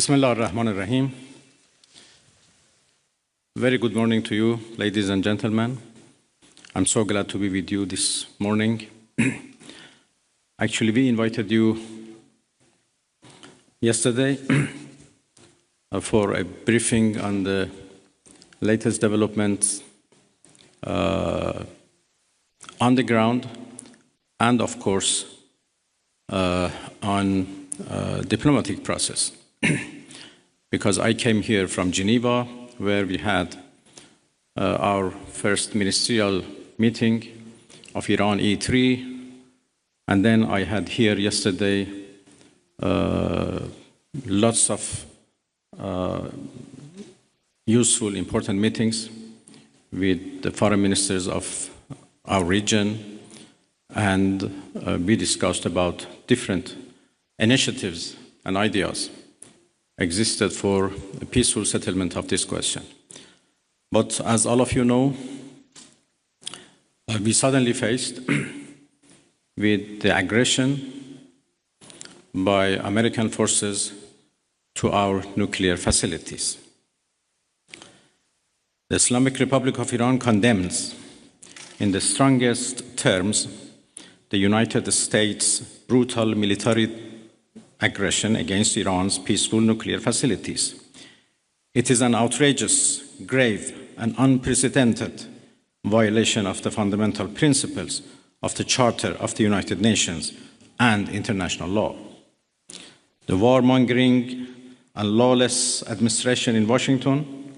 Bismillah ar-Rahman ar-Rahim. Very good morning to you, ladies and gentlemen. I'm so glad to be with you this morning. Actually, we invited you yesterday for a briefing on the latest developments on the ground and, of course, on diplomatic process. Because I came here from Geneva, where we had our first ministerial meeting of Iran E3, and then I had here yesterday lots of useful, important meetings with the foreign ministers of our region, and we discussed about different initiatives and ideas existed for a peaceful settlement of this question. But as all of you know, we suddenly faced with the aggression by American forces to our nuclear facilities. The Islamic Republic of Iran condemns in the strongest terms the United States' brutal military aggression against Iran's peaceful nuclear facilities. It is an outrageous, grave, and unprecedented violation of the fundamental principles of the Charter of the United Nations and international law. The warmongering and lawless administration in Washington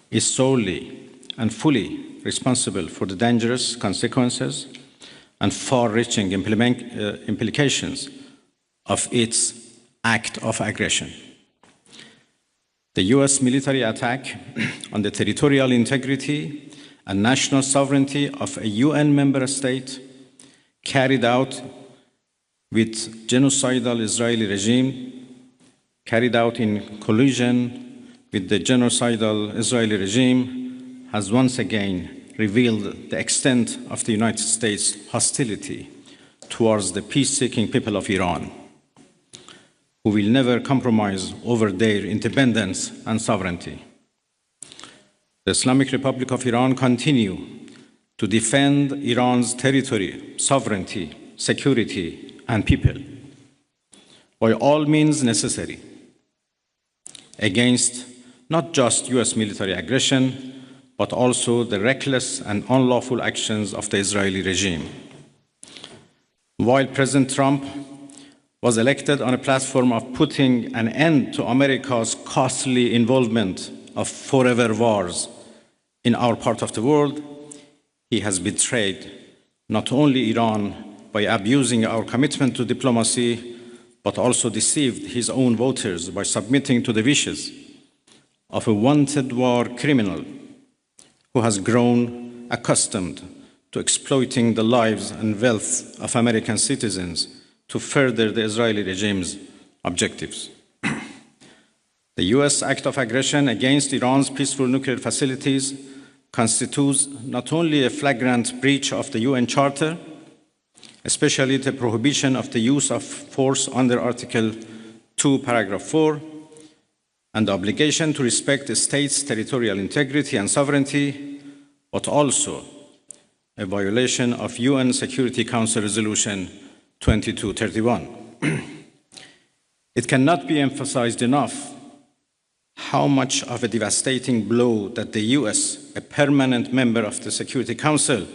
is solely and fully responsible for the dangerous consequences and far-reaching implications of its act of aggression. The US military attack on the territorial integrity and national sovereignty of a UN member state carried out with genocidal Israeli regime, carried out in collusion with the genocidal Israeli regime, has once again revealed the extent of the United States' hostility towards the peace-seeking people of Iran, who will never compromise over their independence and sovereignty. The Islamic Republic of Iran continues to defend Iran's territory, sovereignty, security, and people by all means necessary against not just US military aggression, but also the reckless and unlawful actions of the Israeli regime. While President Trump was elected on a platform of putting an end to America's costly involvement of forever wars in our part of the world, he has betrayed not only Iran by abusing our commitment to diplomacy, but also deceived his own voters by submitting to the wishes of a wanted war criminal who has grown accustomed to exploiting the lives and wealth of American citizens to further the Israeli regime's objectives. The US act of aggression against Iran's peaceful nuclear facilities constitutes not only a flagrant breach of the UN Charter, especially the prohibition of the use of force under Article 2, Paragraph 4, and the obligation to respect the state's territorial integrity and sovereignty, but also a violation of UN Security Council Resolution 2231. It cannot be emphasized enough how much of a devastating blow that the US, a permanent member of the Security Council,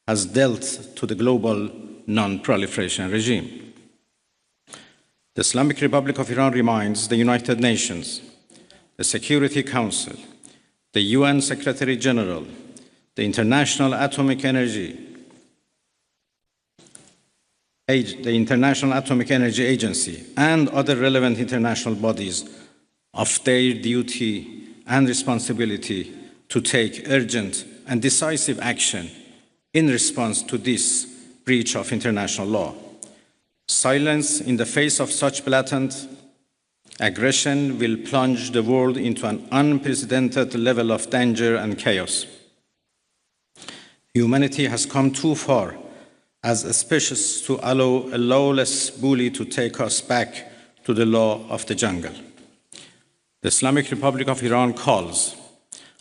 has dealt to the global non-proliferation regime. The Islamic Republic of Iran reminds the United Nations, the Security Council, the UN Secretary General, the International Atomic Energy Agency, and other relevant international bodies of their duty and responsibility to take urgent and decisive action in response to this breach of international law. Silence in the face of such blatant aggression will plunge the world into an unprecedented level of danger and chaos. Humanity has come too far as a species to allow a lawless bully to take us back to the law of the jungle. The Islamic Republic of Iran calls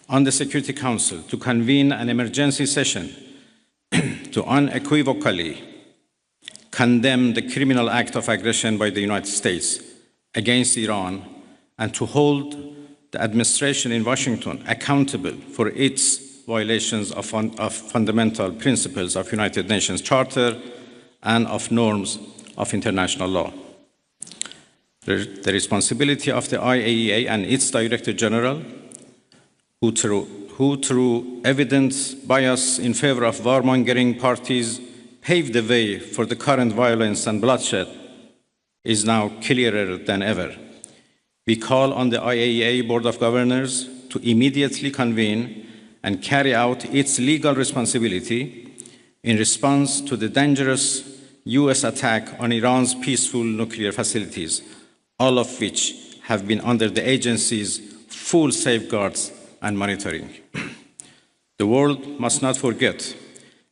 on the Security Council to convene an emergency session to unequivocally condemn the criminal act of aggression by the United States against Iran and to hold the administration in Washington accountable for its violations of fundamental principles of United Nations Charter and of norms of international law. The responsibility of the IAEA and its Director General, who through evident bias in favor of warmongering parties paved the way for the current violence and bloodshed, is now clearer than ever. We call on the IAEA Board of Governors to immediately convene and carry out its legal responsibility in response to the dangerous US attack on Iran's peaceful nuclear facilities, all of which have been under the agency's full safeguards and monitoring. The world must not forget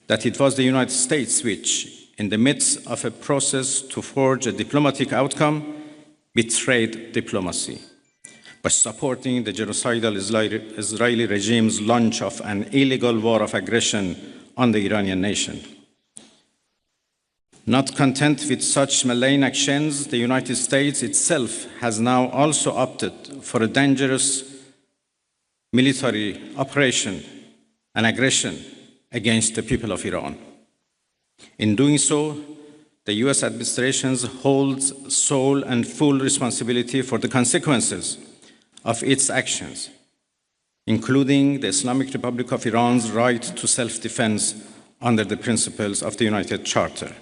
that it was the United States which, in the midst of a process to forge a diplomatic outcome, betrayed diplomacy by supporting the genocidal Israeli regime's launch of an illegal war of aggression on the Iranian nation. Not content with such malign actions, the United States itself has now also opted for a dangerous military operation and aggression against the people of Iran. In doing so, the US administration holds sole and full responsibility for the consequences of its actions, including the Islamic Republic of Iran's right to self-defense under the principles of the United Charter.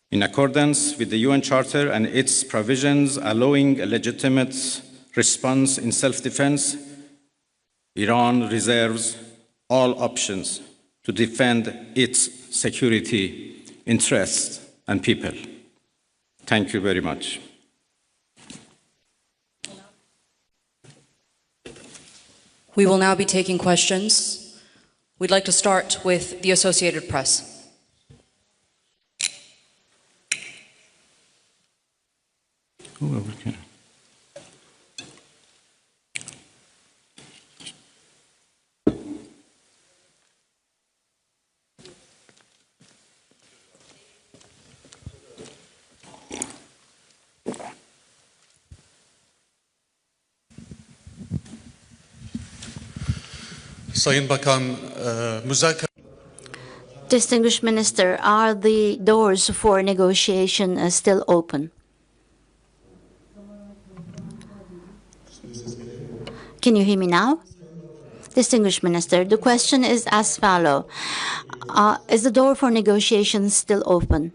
In accordance with the UN Charter and its provisions allowing a legitimate response in self-defense, Iran reserves all options to defend its security, interests, and people. Thank you very much. We will now be taking questions. We'd like to start with the Associated Press. Distinguished Minister, are the doors for negotiation still open? Can you hear me now? Distinguished Minister, the question is as follows. Is the door for negotiations still open?